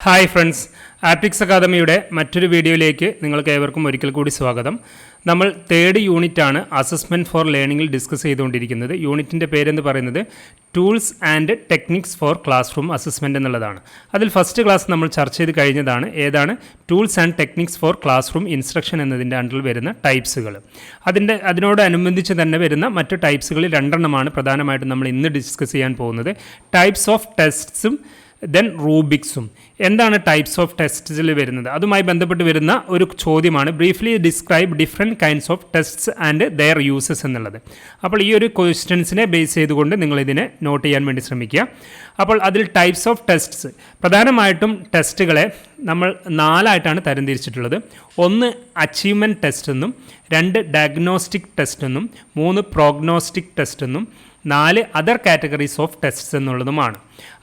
Hi friends, optics അക്കാദമിയുടെ മറ്റൊരു വീഡിയോയിലേക്ക് നിങ്ങൾക്ക് ഏവർക്കും ഒരിക്കൽ കൂടി സ്വാഗതം. നമ്മൾ തേർഡ് യൂണിറ്റാണ് അസസ്മെൻറ്റ് ഫോർ ലേണിംഗിൽ ഡിസ്കസ് ചെയ്തുകൊണ്ടിരിക്കുന്നത്. യൂണിറ്റിൻ്റെ പേരെന്ന് പറയുന്നത് tools and techniques for class room assessment എന്നുള്ളതാണ്. അതിൽ ഫസ്റ്റ് ക്ലാസ് നമ്മൾ ചർച്ച ചെയ്ത് കഴിഞ്ഞതാണ്. ഏതാണ്? Tools and techniques for classroom instruction എന്നതിൻ്റെ അണ്ടറിൽ വരുന്ന ടൈപ്സുകൾ. അതിനോടനുബന്ധിച്ച് തന്നെ വരുന്ന മറ്റ് ടൈപ്സുകളിൽ രണ്ടെണ്ണമാണ് പ്രധാനമായിട്ടും നമ്മൾ ഇന്ന് ഡിസ്കസ് ചെയ്യാൻ പോകുന്നത്. ടൈപ്സ് ഓഫ് ടെസ്റ്റ്സും ദെൻ റൂബിക്സും. എന്താണ് ടൈപ്സ് ഓഫ് ടെസ്റ്റ്സിൽ വരുന്നത്? അതുമായി ബന്ധപ്പെട്ട് വരുന്ന ഒരു ചോദ്യമാണ് briefly describe different kinds of tests and their uses എന്നുള്ളത്. അപ്പോൾ ഈ ഒരു ക്വസ്റ്റ്യൻസിനെ ബേസ് ചെയ്തുകൊണ്ട് നിങ്ങളിതിനെ നോട്ട് ചെയ്യാൻ വേണ്ടി ശ്രമിക്കുക. അപ്പോൾ അതിൽ ടൈപ്സ് ഓഫ് ടെസ്റ്റ്സ്, പ്രധാനമായിട്ടും ടെസ്റ്റുകളെ നമ്മൾ 4ആയിട്ടാണ് തരംതിരിച്ചിട്ടുള്ളത്. 1 അച്ചീവ്മെൻറ്റ് ടെസ്റ്റ് എന്നും, 2 ഡയഗ്നോസ്റ്റിക് ടെസ്റ്റ് എന്നും, 3 പ്രോഗ്നോസ്റ്റിക് ടെസ്റ്റ് എന്നും, 4 അതർ കാറ്റഗറീസ് ഓഫ് ടെസ്റ്റ്സ് എന്നുള്ളതുമാണ്.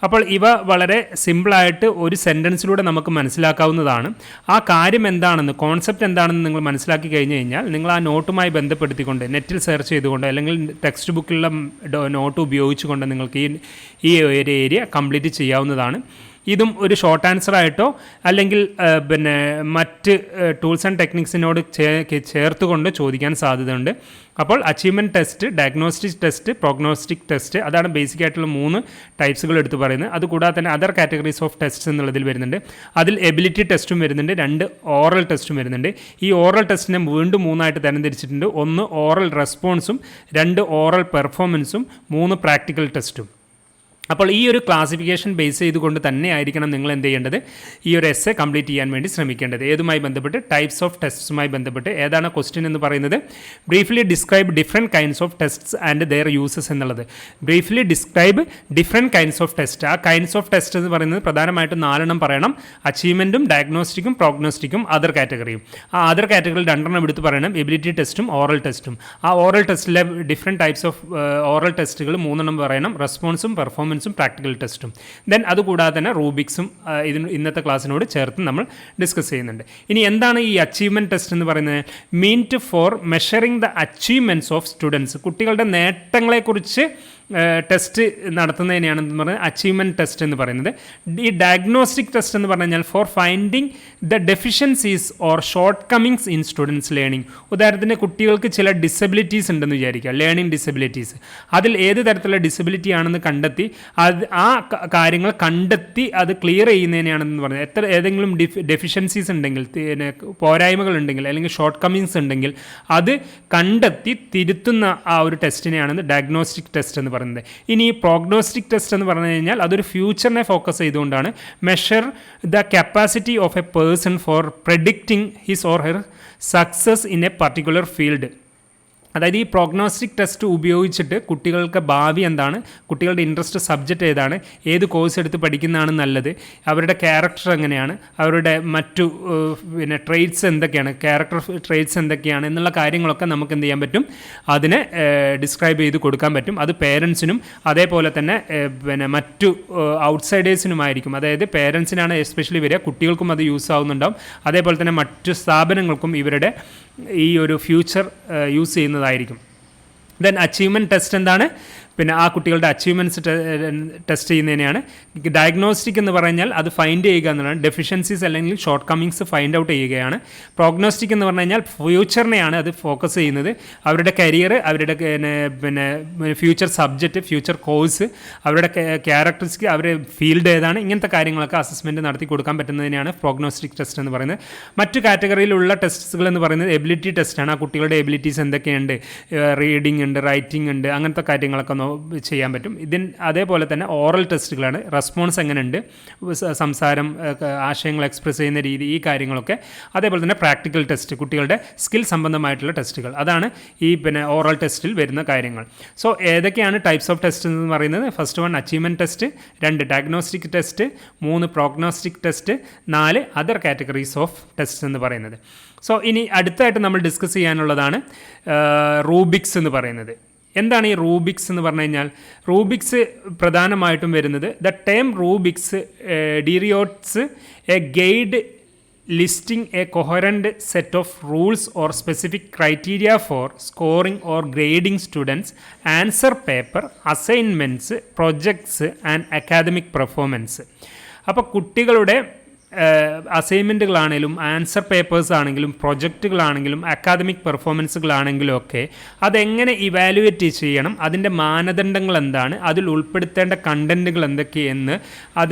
അപ്പോൾ ഇവ വളരെ സിമ്പിളായിട്ട് ഒരു സെൻറ്റൻസിലൂടെ നമുക്ക് മനസ്സിലാക്കാവുന്നതാണ്. ആ കാര്യം എന്താണെന്ന്, കോൺസെപ്റ്റ് എന്താണെന്ന് നിങ്ങൾ മനസ്സിലാക്കി കഴിഞ്ഞ് കഴിഞ്ഞാൽ നിങ്ങൾ ആ നോട്ടുമായി ബന്ധപ്പെടുത്തിക്കൊണ്ട് നെറ്റിൽ സെർച്ച് ചെയ്തുകൊണ്ട് അല്ലെങ്കിൽ ടെക്സ്റ്റ് ബുക്കിലുള്ള നോട്ട് ഉപയോഗിച്ചുകൊണ്ട് നിങ്ങൾക്ക് ഈ ഒരു ഏരിയ കംപ്ലീറ്റ് ചെയ്യാവുന്നതാണ്. ഇതും ഒരു ഷോർട്ട് ആൻസർ ആയിട്ടോ അല്ലെങ്കിൽ മറ്റ് ടൂൾസ് ആൻഡ് ടെക്നിക്സിനോട് ചേർത്തുകൊണ്ട് ചോദിക്കാൻ സാധ്യതയുണ്ട്. അപ്പോൾ achievement test, diagnostic test, prognostic test, അതാണ് ബേസിക് ആയിട്ടുള്ള 3 ടൈപ്സുകൾ എടുത്ത് പറയുന്നത്. അതുകൂടാതെ തന്നെ അതർ കാറ്റഗറീസ് ഓഫ് ടെസ്റ്റ്സ് എന്നുള്ളതിൽ വരുന്നുണ്ട്. അതിൽ എബിലിറ്റി ടെസ്റ്റും വരുന്നുണ്ട്, 2 ഓറൽ ടെസ്റ്റും വരുന്നുണ്ട്. ഈ ഓറൽ ടെസ്റ്റിനെ വീണ്ടും 3ആയിട്ട് തരംതിരിച്ചിട്ടുണ്ട്. 1 ഓറൽ റെസ്പോൺസും, 2 ഓറൽ പെർഫോമൻസും, 3 പ്രാക്ടിക്കൽ ടെസ്റ്റും. അപ്പോൾ ഈ ഒരു ക്ലാസിഫിക്കേഷൻ ബേസ് ചെയ്തുകൊണ്ട് തന്നെ ആയിരിക്കണം നിങ്ങൾ എന്ത് ചെയ്യേണ്ടത്, ഈ ഒരു എസ്സേ കംപ്ലീറ്റ് ചെയ്യാൻ വേണ്ടി ശ്രമിക്കേണ്ടത്. ഏതുമായി ബന്ധപ്പെട്ട്? ടൈപ്സ് ഓഫ് ടെസ്റ്റ്സുമായി ബന്ധപ്പെട്ട്. ഏതാണ് ക്വസ്റ്റ്യൻ എന്ന് പറയുന്നത്? Briefly describe different kinds of tests and their uses എന്നുള്ളത്. Briefly describe different kinds of test. ആ കൈൻഡ്സ് ഓഫ് ടെസ്റ്റ് എന്ന് പറയുന്നത് പ്രധാനമായിട്ടും 4 പറയണം. അച്ചീവ്മെൻറ്റും, ഡയഗ്നോസ്റ്റിക്കും, പ്രോഗ്നോസ്റ്റിക്കും, അതർ കാറ്റഗറിയും. ആ അതർ കാറ്റഗറിയിൽ 2 എടുത്ത് പറയണം, എബിലിറ്റി ടെസ്റ്റും ഓറൽ ടെസ്റ്റും. ആ ഓറൽ ടെസ്റ്റിലെ ഡിഫറെൻറ്റ് ടൈപ്സ് ഓഫ് ഓറൽ ടെസ്റ്റുകൾ 3 പറയണം, റെസ്പോൺസും, പെർഫോമൻസും, പ്രാക്ടിക്കൽ ടെസ്റ്റും. ദെൻ അതുകൂടാതെ തന്നെ റൂബിക്സും ഇന്നത്തെ ക്ലാസ്സിനോട് ചേർത്ത് നമ്മൾ ഡിസ്കസ് ചെയ്യുന്നുണ്ട്. ഇനി എന്താണ് ഈ അച്ചീവ്മെൻറ്റ് ടെസ്റ്റ് എന്ന് പറയുന്നത്? Meant for measuring the achievements of students. കുട്ടികളുടെ നേട്ടങ്ങളെക്കുറിച്ച് ടെസ്റ്റ് നടത്തുന്നതിനെയാണെന്ന് പറഞ്ഞാൽ അച്ചീവ്മെൻറ്റ് ടെസ്റ്റ് എന്ന് പറയുന്നത്. ഈ ഡയഗ്നോസ്റ്റിക് ടെസ്റ്റ് എന്ന് പറഞ്ഞു കഴിഞ്ഞാൽ for finding the deficiencies or short Cummings in students learning. ഉദാഹരണത്തിന് കുട്ടികൾക്ക് ചില ഡിസബിലിറ്റീസ് ഉണ്ടെന്ന് വിചാരിക്കുക, ലേണിംഗ് ഡിസബിലിറ്റീസ്. അതിൽ ഏത് തരത്തിലുള്ള ഡിസബിലിറ്റി ആണെന്ന് കണ്ടെത്തി ആ കാര്യങ്ങൾ കണ്ടെത്തി അത് ക്ലിയർ ചെയ്യുന്നതിനെയാണെന്ന് പറഞ്ഞത്. ഏതെങ്കിലും ഡെഫിഷ്യൻസീസ് ഉണ്ടെങ്കിൽ, പോരായ്മകൾ ഉണ്ടെങ്കിൽ അല്ലെങ്കിൽ ഷോർട്ട് കമ്മിങ്സ് ഉണ്ടെങ്കിൽ അത് കണ്ടെത്തി തിരുത്തുന്ന ആ ഒരു ടെസ്റ്റിനെയാണ് ഡയഗ്നോസ്റ്റിക് ടെസ്റ്റ് എന്ന് പറയുന്നത്. ഇനി ഈ പ്രോഗ്നോസ്റ്റിക് ടെസ്റ്റ് എന്ന് പറഞ്ഞു കഴിഞ്ഞാൽ അതൊരു ഫ്യൂച്ചറിനെ ഫോക്കസ് ചെയ്തുകൊണ്ടാണ്. Measure the capacity of A person for predicting his or her success in A particular field. അതായത് ഈ പ്രോഗ്നോസ്റ്റിക് ടെസ്റ്റ് ഉപയോഗിച്ചിട്ട് കുട്ടികൾക്ക് ഭാവി എന്താണ്, കുട്ടികളുടെ ഇൻട്രസ്റ്റ് സബ്ജക്റ്റ് ഏതാണ്, ഏത് കോഴ്സ് എടുത്ത് പഠിക്കുന്നതാണ് നല്ലത്, അവരുടെ ക്യാരക്ടർ എങ്ങനെയാണ്, അവരുടെ മറ്റു ട്രെയ്റ്റ്സ് എന്തൊക്കെയാണ്, ക്യാരക്ടർ ട്രെയ്റ്റ്സ് എന്തൊക്കെയാണ് എന്നുള്ള കാര്യങ്ങളൊക്കെ നമുക്ക് എന്ത് ചെയ്യാൻ പറ്റും, അതിനെ ഡിസ്ക്രൈബ് ചെയ്ത് കൊടുക്കാൻ പറ്റും. അത് പേരൻസിനും അതേപോലെ തന്നെ മറ്റു ഔട്ട്സൈഡേഴ്സിനുമായിരിക്കും. അതായത് പേരൻസിനാണ് എസ്പെഷ്യലി വരിക, കുട്ടികൾക്കും അത് യൂസ് ആവുന്നുണ്ടാവും. അതേപോലെ തന്നെ മറ്റു സ്ഥാപനങ്ങൾക്കും ഇവരുടെ ഈ ഒരു ഫ്യൂച്ചർ യൂസ് ചെയ്യുന്നതായിരിക്കും. ദെൻ അച്ചീവ്മെൻറ്റ് ടെസ്റ്റ് എന്താണ്? ആ കുട്ടികളുടെ അച്ചീവ്മെൻറ്റ്സ് ടെസ്റ്റ് ചെയ്യുന്നതിനെയാണ്. ഡയഗ്നോസ്റ്റിക് എന്ന് പറഞ്ഞാൽ അത് ഫൈൻഡ് ചെയ്യുക എന്നുള്ളതാണ്. ഡെഫിഷ്യൻസീസ് അല്ലെങ്കിൽ ഷോർട്ട് കമ്മിങ്സ് ഫൈൻഡ് ഔട്ട് ചെയ്യുകയാണ്. പ്രോഗ്നോസ്റ്റിക് എന്ന് പറഞ്ഞു കഴിഞ്ഞാൽ ഫ്യൂച്ചറിനെയാണ് അത് ഫോക്കസ് ചെയ്യുന്നത്. അവരുടെ കരിയർ, അവരുടെ ഫ്യൂച്ചർ സബ്ജക്റ്റ്, ഫ്യൂച്ചർ കോഴ്സ്, അവരുടെ ക്യാരക്ടറിസ്റ്റിക്, അവരുടെ ഫീൽഡ് ഏതാണ്, ഇങ്ങനത്തെ കാര്യങ്ങളൊക്കെ അസസ്മെൻറ്റ് നടത്തി കൊടുക്കാൻ പറ്റുന്നതിനെയാണ് പ്രോഗ്നോസ്റ്റിക് ടെസ്റ്റ് എന്ന് പറയുന്നത്. മറ്റു കാറ്റഗറിയിലുള്ള ടെസ്റ്റുകൾ എന്ന് പറയുന്നത് എബിലിറ്റി ടെസ്റ്റാണ്. ആ കുട്ടികളുടെ എബിലിറ്റീസ് എന്തൊക്കെയുണ്ട്, റീഡിംഗ് ഉണ്ട്, റൈറ്റിംഗ് ഉണ്ട്, അങ്ങനത്തെ കാര്യങ്ങളൊക്കെ ചെയ്യാൻ പറ്റും. അതേപോലെ തന്നെ ഓറൽ ടെസ്റ്റുകളാണ്. റെസ്പോൺസ് എങ്ങനെയുണ്ട്, സംസാരം, ആശയങ്ങൾ എക്സ്പ്രസ് ചെയ്യുന്ന രീതി, ഈ കാര്യങ്ങളൊക്കെ. അതേപോലെ തന്നെ പ്രാക്ടിക്കൽ ടെസ്റ്റ്, കുട്ടികളുടെ സ്കിൽ സംബന്ധമായിട്ടുള്ള ടെസ്റ്റുകൾ. അതാണ് ഈ ഓറൽ ടെസ്റ്റിൽ വരുന്ന കാര്യങ്ങൾ. സോ ഏതൊക്കെയാണ് ടൈപ്സ് ഓഫ് ടെസ്റ്റ് എന്ന് പറയുന്നത്? First 1 achievement test, 2 diagnostic test, 3 prognostic test, 4 other categories of test എന്ന് പറയുന്നത്. സോ ഇനി അടുത്തായിട്ട് നമ്മൾ ഡിസ്കസ് ചെയ്യാനുള്ളതാണ് റൂബിക്സ് എന്ന് പറയുന്നത്. എന്താണ് ഈ റൂബിക്സ് എന്ന് പറഞ്ഞു കഴിഞ്ഞാൽ? റൂബിക്സ് പ്രധാനമായിട്ടും വരുന്നത് the term rubrics denotes a guide listing a coherent set of rules or specific criteria for scoring or grading students, answer paper, assignments, projects and academic performance. അപ്പോൾ കുട്ടികളുടെ അസൈൻമെൻറ്റുകളാണെങ്കിലും ആൻസർ പേപ്പേഴ്സ് ആണെങ്കിലും പ്രൊജക്റ്റുകളാണെങ്കിലും academic പെർഫോമൻസുകളാണെങ്കിലും ഒക്കെ അതെങ്ങനെ evaluate ചെയ്യണം, അതിൻ്റെ മാനദണ്ഡങ്ങൾ എന്താണ്, അതിൽ ഉൾപ്പെടുത്തേണ്ട കണ്ടൻറ്റുകൾ എന്തൊക്കെയെന്ന്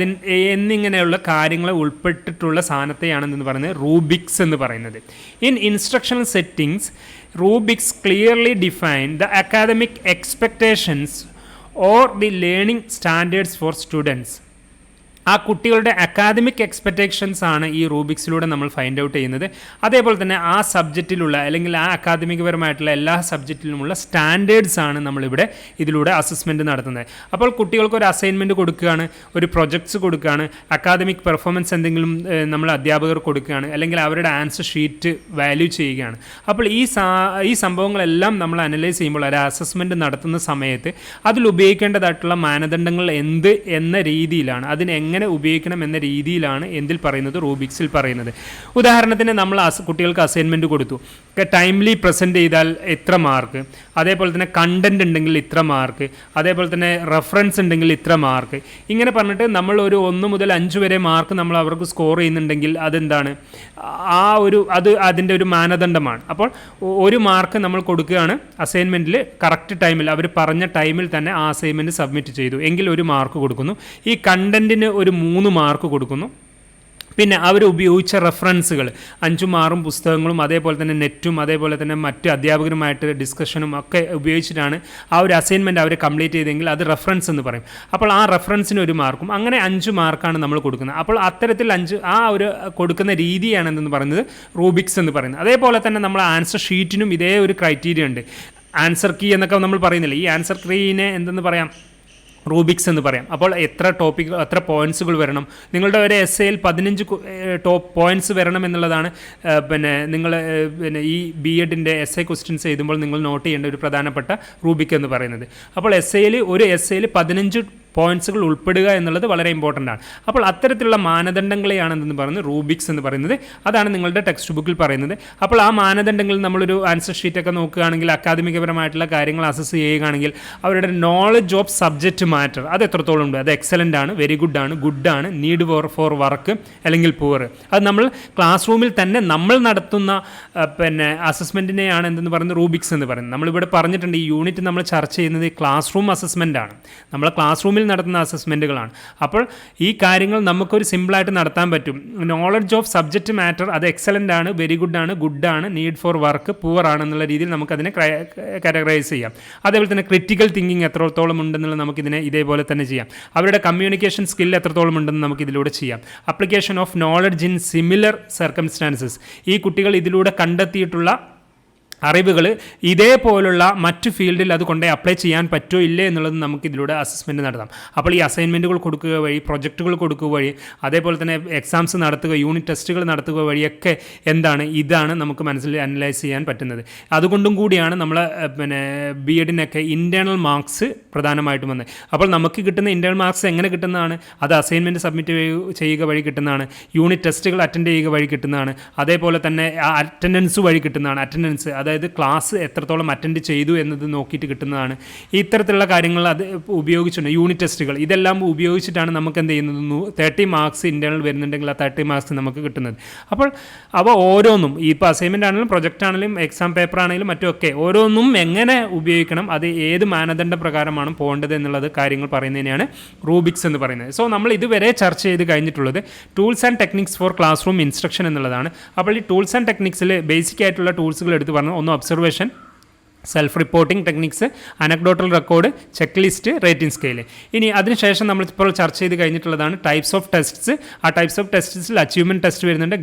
എന്നിങ്ങനെയുള്ള കാര്യങ്ങൾ ഉൾപ്പെട്ടിട്ടുള്ള സാധനത്തെയാണ് എന്ന് പറയുന്നത് റൂബിക്സ് എന്ന് പറയുന്നത്. In instructional settings rubrics clearly define the academic expectations or the learning standards for students. ആ കുട്ടികളുടെ അക്കാദമിക് എക്സ്പെക്റ്റേഷൻസ് ആണ് ഈ റൂബിക്സിലൂടെ നമ്മൾ ഫൈൻഡ് ഔട്ട് ചെയ്യുന്നത്. അതേപോലെ തന്നെ ആ സബ്ജക്റ്റിലുള്ള അല്ലെങ്കിൽ ആ അക്കാദമികപരമായിട്ടുള്ള എല്ലാ സബ്ജക്റ്റിലുമുള്ള സ്റ്റാൻഡേർഡ്സ് ആണ് നമ്മളിവിടെ ഇതിലൂടെ അസസ്മെൻറ്റ് നടത്തുന്നത്. അപ്പോൾ കുട്ടികൾക്ക് ഒരു അസൈൻമെൻറ്റ് കൊടുക്കുകയാണ്, ഒരു പ്രൊജക്ട്സ് കൊടുക്കുകയാണ്, അക്കാദമിക് പെർഫോമൻസ് എന്തെങ്കിലും നമ്മൾ അധ്യാപകർ കൊടുക്കുകയാണ്, അല്ലെങ്കിൽ അവരുടെ ആൻസർ ഷീറ്റ് വാല്യൂ ചെയ്യുകയാണ്. അപ്പോൾ ഈ സംഭവങ്ങളെല്ലാം നമ്മൾ അനലൈസ് ചെയ്യുമ്പോൾ ഒരു അസസ്മെൻറ്റ് നടത്തുന്ന സമയത്ത് അതിൽ ഉപയോഗിക്കേണ്ടതായിട്ടുള്ള മാനദണ്ഡങ്ങൾ എന്ത് എന്ന രീതിയിലാണ്, അതിന് എങ്ങനെ ഉപയോഗിക്കണം എന്ന രീതിയിലാണ് എന്തിൽ പറയുന്നത്, റൂബിക്സിൽ പറയുന്നത്. ഉദാഹരണത്തിന് നമ്മൾ കുട്ടികൾക്ക് അസൈൻമെൻറ്റ് കൊടുത്തു, ടൈംലി പ്രസൻറ്റ് ചെയ്താൽ ഇത്ര മാർക്ക്, അതേപോലെ തന്നെ കണ്ടൻറ് ഉണ്ടെങ്കിൽ ഇത്ര മാർക്ക്, അതേപോലെ തന്നെ റെഫറൻസ് ഉണ്ടെങ്കിൽ ഇത്ര മാർക്ക്, ഇങ്ങനെ പറഞ്ഞിട്ട് നമ്മൾ ഒരു 1 മുതൽ 5 വരെ മാർക്ക് നമ്മൾ അവർക്ക് സ്കോർ ചെയ്യുന്നുണ്ടെങ്കിൽ അതെന്താണ്, അതിൻ്റെ ഒരു മാനദണ്ഡമാണ്. അപ്പോൾ 1 മാർക്ക് നമ്മൾ കൊടുക്കുകയാണ് അസൈൻമെൻറ്റിൽ, കറക്റ്റ് ടൈമിൽ അവർ പറഞ്ഞ ടൈമിൽ തന്നെ ആ അസൈൻമെൻറ്റ് സബ്മിറ്റ് ചെയ്തു എങ്കിൽ 1 മാർക്ക് കൊടുക്കുന്നു. ഈ കണ്ടൻറ്റിന് ഒരു 3 മാർക്ക് കൊടുക്കുന്നു. പിന്നെ അവർ ഉപയോഗിച്ച റെഫറൻസുകൾ 5 6 പുസ്തകങ്ങളും അതേപോലെ തന്നെ നെറ്റും അതേപോലെ തന്നെ മറ്റ് അധ്യാപകരുമായിട്ട് ഡിസ്കഷനും ഒക്കെ ഉപയോഗിച്ചിട്ടാണ് ആ ഒരു അസൈൻമെൻറ്റ് അവർ കംപ്ലീറ്റ് ചെയ്തെങ്കിൽ അത് റെഫറൻസ് എന്ന് പറയും. അപ്പോൾ ആ റെഫറൻസിന് 1 മാർക്കും, അങ്ങനെ 5 മാർക്കാണ് നമ്മൾ കൊടുക്കുന്നത്. അപ്പോൾ അത്തരത്തിൽ 5 ആ ഒരു കൊടുക്കുന്ന രീതിയാണ് എന്തെന്ന് പറയുന്നത് റൂബിക്സ് എന്ന് പറയുന്നത്. അതേപോലെ തന്നെ നമ്മൾ ആൻസർ ഷീറ്റിനും ഇതേ ഒരു ക്രൈറ്റീരിയ ഉണ്ട്. ആൻസർ കീ എന്നൊക്കെ നമ്മൾ പറയുന്നില്ല, ഈ ആൻസർ കീനെ എന്തെന്ന് പറയാം, റൂബിക്സ് എന്ന് പറയാം. അപ്പോൾ എത്ര പോയിൻറ്റ്സുകൾ വരണം, നിങ്ങളുടെ ഒരു എസ്സേയിൽ 15 ടോപ്പ് പോയിൻറ്റ്സ് വരണം എന്നുള്ളതാണ് നിങ്ങൾ ഈ BEdൻ്റെ എസ്സേ ക്വസ്റ്റ്യൻസ് എഴുതുമ്പോൾ നിങ്ങൾ നോട്ട് ചെയ്യേണ്ട ഒരു പ്രധാനപ്പെട്ട റൂബിക് എന്ന് പറയുന്നത്. അപ്പോൾ ഒരു എസ്സേയിൽ 15 പോയിൻറ്റ്സുകൾ ഉൾപ്പെടുക എന്നുള്ളത് വളരെ ഇമ്പോർട്ടൻ്റ് ആണ്. അപ്പോൾ അത്തരത്തിലുള്ള മാനദണ്ഡങ്ങളെയാണ് എന്തെന്ന് പറയുന്നത് റൂബിക്സ് എന്ന് പറയുന്നത്. അതാണ് നിങ്ങളുടെ ടെക്സ്റ്റ് ബുക്കിൽ പറയുന്നത്. അപ്പോൾ ആ മാനദണ്ഡങ്ങളിൽ നമ്മളൊരു ആൻസർ ഷീറ്റൊക്കെ നോക്കുകയാണെങ്കിൽ, അക്കാദമികപരമായിട്ടുള്ള കാര്യങ്ങൾ അസസ് ചെയ്യുകയാണെങ്കിൽ അവരുടെ നോളജ് ഓഫ് സബ്ജക്റ്റ് മാറ്റർ അത് എത്രത്തോളം ഉണ്ട്, അത് എക്സലൻ്റ് ആണ്, വെരി ഗുഡ് ആണ്, നീഡ് ഫോർ വർക്ക് അല്ലെങ്കിൽ പുവർ. അത് നമ്മൾ ക്ലാസ് റൂമിൽ തന്നെ നമ്മൾ നടത്തുന്ന അസസ്മെൻറ്റിനെയാണ് എന്തെന്ന് പറയുന്നത് റൂബിക്സ് എന്ന് പറയുന്നത്. നമ്മളിവിടെ പറഞ്ഞിട്ടുണ്ട്, ഈ യൂണിറ്റ് നമ്മൾ ചർച്ച ചെയ്യുന്നത് ക്ലാസ് റൂം അസസ്മെൻ്റ് ആണ്. നമ്മൾ ക്ലാസ് റൂമിൽ നടത്തുന്ന അസസ്മെൻറ്റുകളാണ്. അപ്പോൾ ഈ കാര്യങ്ങൾ നമുക്കൊരു സിമ്പിളായിട്ട് നടത്താൻ പറ്റും. നോളജ് ഓഫ് സബ്ജക്റ്റ് മാറ്റർ അത് എക്സലൻ്റ് ആണ്, വെരി ഗുഡ് ആണ്, നീഡ് ഫോർ വർക്ക് പുവർ ആണെന്നുള്ള രീതിയിൽ നമുക്കതിനെ കാറ്റഗറൈസ് ചെയ്യാം. അതേപോലെ തന്നെ ക്രിറ്റിക്കൽ തിങ്കിങ് എത്രത്തോളം ഉണ്ടെന്നുള്ളത് നമുക്കിതിനെ ഇതേപോലെ തന്നെ ചെയ്യാം. അവരുടെ കമ്മ്യൂണിക്കേഷൻ സ്കിൽ എത്രത്തോളം ഉണ്ടെന്ന് നമുക്കിതിലൂടെ ചെയ്യാം. Application of knowledge in similar circumstances, ഈ കുട്ടികൾ ഇതിലൂടെ കണ്ടെത്തിയിട്ടുള്ള അറിവുകൾ ഇതേപോലുള്ള മറ്റു ഫീൽഡിൽ അത് കൊണ്ടേ അപ്ലൈ ചെയ്യാൻ പറ്റുമോ ഇല്ലേ എന്നുള്ളത് നമുക്ക് ഇതിലൂടെ അസസ്മെൻറ്റ് നടത്താം. അപ്പോൾ ഈ അസൈൻമെൻറ്റുകൾ കൊടുക്കുക വഴി, പ്രൊജക്റ്റുകൾ കൊടുക്കുക വഴി, അതേപോലെ തന്നെ എക്സാംസ് നടത്തുക, യൂണിറ്റ് ടെസ്റ്റുകൾ നടത്തുക വഴിയൊക്കെ ഇതാണ് നമുക്ക് മനസ്സിൽ അനലൈസ് ചെയ്യാൻ പറ്റുന്നത്. അതുകൊണ്ടും കൂടിയാണ് നമ്മൾ BEdനൊക്കെ ഇൻറ്റേർണൽ മാർക്സ് പ്രധാനമായിട്ടും വന്നത്. അപ്പോൾ നമുക്ക് കിട്ടുന്ന ഇൻറ്റേർണൽ മാർക്സ് എങ്ങനെ കിട്ടുന്നതാണ്, അത് അസൈൻമെൻറ്റ് സബ്മിറ്റ് ചെയ്യുക വഴി കിട്ടുന്നതാണ്, യൂണിറ്റ് ടെസ്റ്റുകൾ അറ്റൻഡ് ചെയ്യുക വഴി കിട്ടുന്നതാണ്, അതേപോലെ തന്നെ അറ്റൻഡൻസ് വഴി കിട്ടുന്നതാണ്. അറ്റൻഡൻസ് അതായത് ക്ലാസ് എത്രത്തോളം അറ്റൻഡ് ചെയ്തു എന്നത് നോക്കിയിട്ട് കിട്ടുന്നതാണ്. ഇത്തരത്തിലുള്ള കാര്യങ്ങൾ അത് ഉപയോഗിച്ചുണ്ട്. യൂണിറ്റ് ടെസ്റ്റുകൾ ഇതെല്ലാം ഉപയോഗിച്ചിട്ടാണ് നമുക്ക് എന്ത് ചെയ്യുന്നത്, 30 മാർക്സ് ഇൻറ്റേർണൽ വരുന്നുണ്ടെങ്കിൽ ആ 30 മാർക്സ് നമുക്ക് കിട്ടുന്നത്. അപ്പോൾ അവ ഓരോന്നും ഇപ്പോൾ അസൈൻമെൻ്റ് ആണെങ്കിലും പ്രൊജക്റ്റ് ആണെങ്കിലും എക്സാം പേപ്പർ ആണെങ്കിലും മറ്റുമൊക്കെ ഓരോന്നും എങ്ങനെ ഉപയോഗിക്കണം, അത് ഏത് മാനദണ്ഡ പ്രകാരമാണ് പോകേണ്ടത് എന്നുള്ളത് കാര്യങ്ങൾ പറയുന്നതിനെയാണ് റൂബിക്സ് എന്ന് പറയുന്നത്. സോ നമ്മൾ ഇതുവരെ ചർച്ച ചെയ്ത് കഴിഞ്ഞിട്ടുള്ളത് tools and techniques for classroom instruction എന്നുള്ളതാണ്. അപ്പോൾ ഈ ടൂൾസ് ആൻഡ് ടെക്നിക്സിൽ ബേസിക് ആയിട്ടുള്ള ടൂൾസുകൾ എടുത്ത് പറഞ്ഞു. ഒന്ന് observation, self reporting techniques, anecdotal record, check list, rating scale. ഇനി അതിനുശേഷം നമ്മളിപ്പോൾ ചർച്ച ചെയ്ത് കഴിഞ്ഞിട്ടുള്ളതാണ് ടൈപ്സ് ഓഫ് ടെസ്റ്റ്സ്. ആ ടൈപ്സ് ഓഫ് ടെസ്റ്റ്സിൽ അച്ചീവ്മെൻറ്റ് ടെസ്റ്റ് വരുന്നുണ്ട്,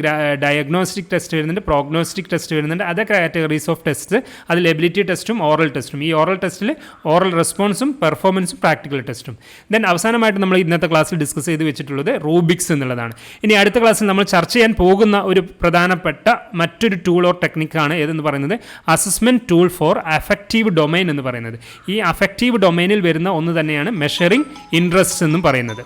ഡയഗ്നോസ്റ്റിക് ടെസ്റ്റ് വരുന്നുണ്ട്, പ്രോഗ്നോസ്റ്റിക് ടെസ്റ്റ് വരുന്നുണ്ട്. അതേ കാറ്റഗറീസ് ഓഫ് ടെസ്റ്റ്, അതിൽ എബിലിറ്റി ടെസ്റ്റും ഓറൽ ടെസ്റ്റും. ഈ ഓറൽ ടെസ്റ്റിൽ ഓറൽ റെസ്പോൺസും പെർഫോമൻസും പ്രാക്ടിക്കൽ ടെസ്റ്റും. ദെൻ അവസാനമായിട്ട് നമ്മൾ ഇന്നത്തെ ക്ലാസ്സിൽ ഡിസ്കസ് ചെയ്ത് വെച്ചിട്ടുള്ളത് റൂബിക്സ് എന്നുള്ളതാണ്. ഇനി അടുത്ത ക്ലാസ്സിൽ നമ്മൾ ചർച്ച ചെയ്യാൻ പോകുന്ന ഒരു പ്രധാനപ്പെട്ട മറ്റൊരു ടൂൾ ഓർ ടെക്നിക്കാണ് ഏതെന്ന് പറയുന്നത് assessment tool for affective domain എന്ന് പറയുന്നത്. ഈ അഫക്റ്റീവ് ഡൊമൈനിൽ വരുന്ന ഒന്ന് തന്നെയാണ് മെഷറിംഗ് ഇൻട്രസ്റ്റ് എന്നും പറയുന്നത്.